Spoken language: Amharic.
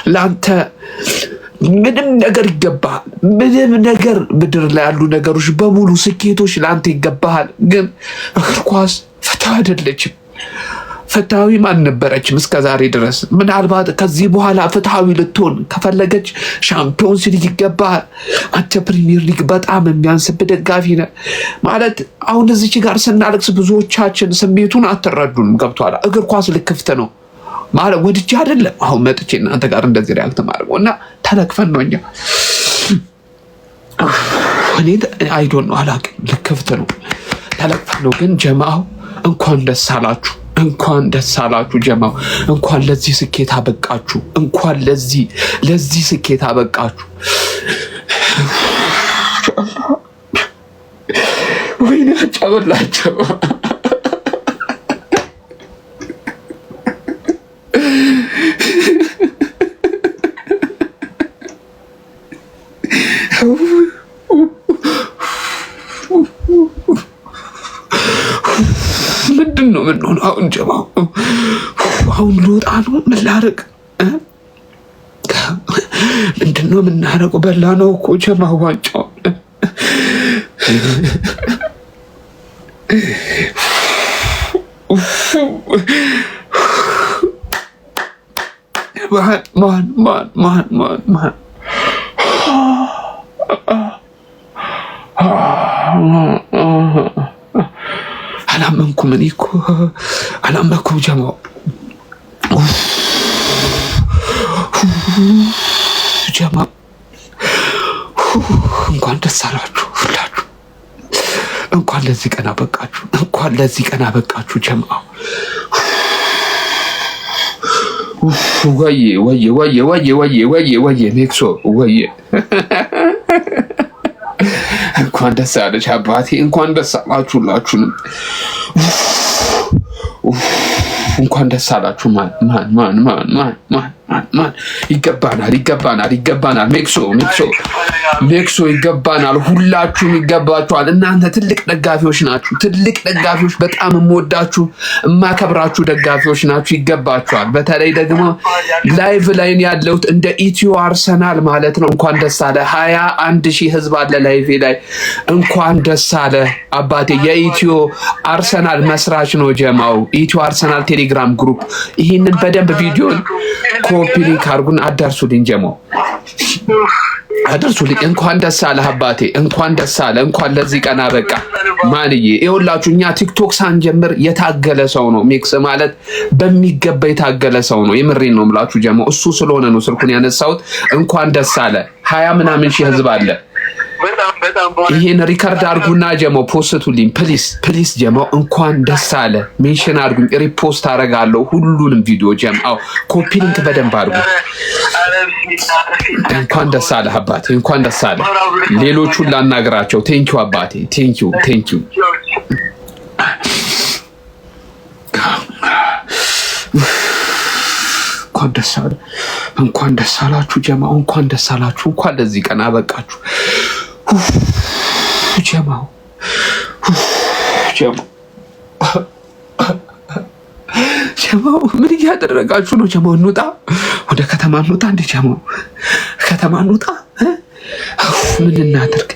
ላንተ ምንም ነገር ይገባሃል። ምንም ነገር ምድር ላይ ያሉ ነገሮች በሙሉ ስኬቶች ላንተ ይገባሃል። ግን እግር ኳስ ፍትሃዊ አይደለችም። ፍትሃዊም አልነበረችም እስከዛሬ ድረስ። ምናልባት ከዚህ በኋላ ፍትሃዊ ልትሆን ከፈለገች ሻምፒዮንስ ሊግ ይገባሃል። አንተ ፕሪሚየር ሊግ በጣም የሚያንስብህ ደጋፊ ነህ ማለት። አሁን እዚች ጋር ስናለቅስ ብዙዎቻችን ስሜቱን አትረዱንም። ገብቶሃል? እግር ኳስ ልክፍት ነው ማለት ወድጄ አይደለም አሁን መጥቼ እናንተ ጋር እንደዚህ ሪያክት ማድረገው እና ተለክፈን ነው እኛ። እኔ አይዶን ነው አላውቅም። ልክፍት ነው ተለክፈን ነው። ግን ጀማው እንኳን ደስ አላችሁ፣ እንኳን ደስ አላችሁ ጀማው። እንኳን ለዚህ ስኬት አበቃችሁ። እንኳን ለዚህ ስኬት አበቃችሁ። ወይኔ አጫወላቸው። ምንድን ነው የምንሆነው አሁን ጀማው? አሁን ልወጣ ነው። ምን ላድርግ? ምንድን ነው የምናደርገው? በላ ነው እኮ ጀማው ዋንጫው። ማን አላመንኩም። እኔ እኮ አላመንኩም ጀማው። ጀማው እንኳን ደስ አላችሁ ሁላችሁ። እንኳን ለዚህ ቀን አበቃችሁ። እንኳን ለዚህ ቀን አበቃችሁ ጀማው። ወየ ሜክሶ ወየ እንኳን ደስ አለሽ አባቴ። እንኳን ደስ አላችሁ ሁላችሁንም። እንኳን ደስ አላችሁ። ማን ይገባናል። ሜክሶ ይገባናል። ሁላችሁም ይገባችኋል። እናንተ ትልቅ ደጋፊዎች ናችሁ። በጣም የምወዳችሁ የማከብራችሁ ደጋፊዎች ናችሁ። ይገባችኋል። በተለይ ደግሞ ላይቭ ላይ ያለሁት እንደ ኢትዮ አርሰናል ማለት ነው። እንኳን ደስ አለ። 21,000 ህዝብ አለ ላይቭ ላይ። እንኳን ደስ አለ አባቴ። የኢትዮ አርሰናል መስራች ነው ጀማው። ኢትዮ አርሰናል ቴሌግራም ግሩፕ። ይህንን በደንብ ቪዲዮን ኮፒ ሊንክ አድርጉን አዳርሱልኝ ጀማው፣ አዳርሱልኝ። እንኳን ደስ አለ አባቴ። እንኳን ደስ አለ። እንኳን ለዚህ ቀን አበቃ። ማንዬ ይኸውላችሁ እኛ ቲክቶክ ሳንጀምር የታገለ ሰው ነው ሜክስ ማለት በሚገባ የታገለ ሰው ነው። የምሬን ነው የምላችሁ ጀማው። እሱ ስለሆነ ነው ስልኩን ያነሳሁት። እንኳን ደስ አለ። 20 ምናምን ሺህ ህዝብ አለ። ይሄን ሪከርድ አድርጉና ጀማው ፖስቱልኝ ፕሊስ ጀማው። እንኳን ደስ አለ። ሜንሽን አድርጉኝ፣ ሪፖስት አደርጋለሁ ሁሉንም ቪዲዮ ጀማው። ኮፒ ሊንክ በደንብ አድርጉ። እንኳን ደስ አለ አባቴ። እንኳን ደስ አለ። ሌሎቹን ላናግራቸው። ቴንኪው አባቴ። ቴንኪው። እንኳን ደስ አለ። እንኳን ደስ አላችሁ ጀማው። እንኳን ደስ አላችሁ። እንኳን ለዚህ ቀን አበቃችሁ ጀማው። ምን እያደረጋችሁ ነው ጀማው? እንውጣ፣ ወደ ከተማ እንውጣ። እንደ ጀማው ከተማ እንውጣ። ምን እናድርግ?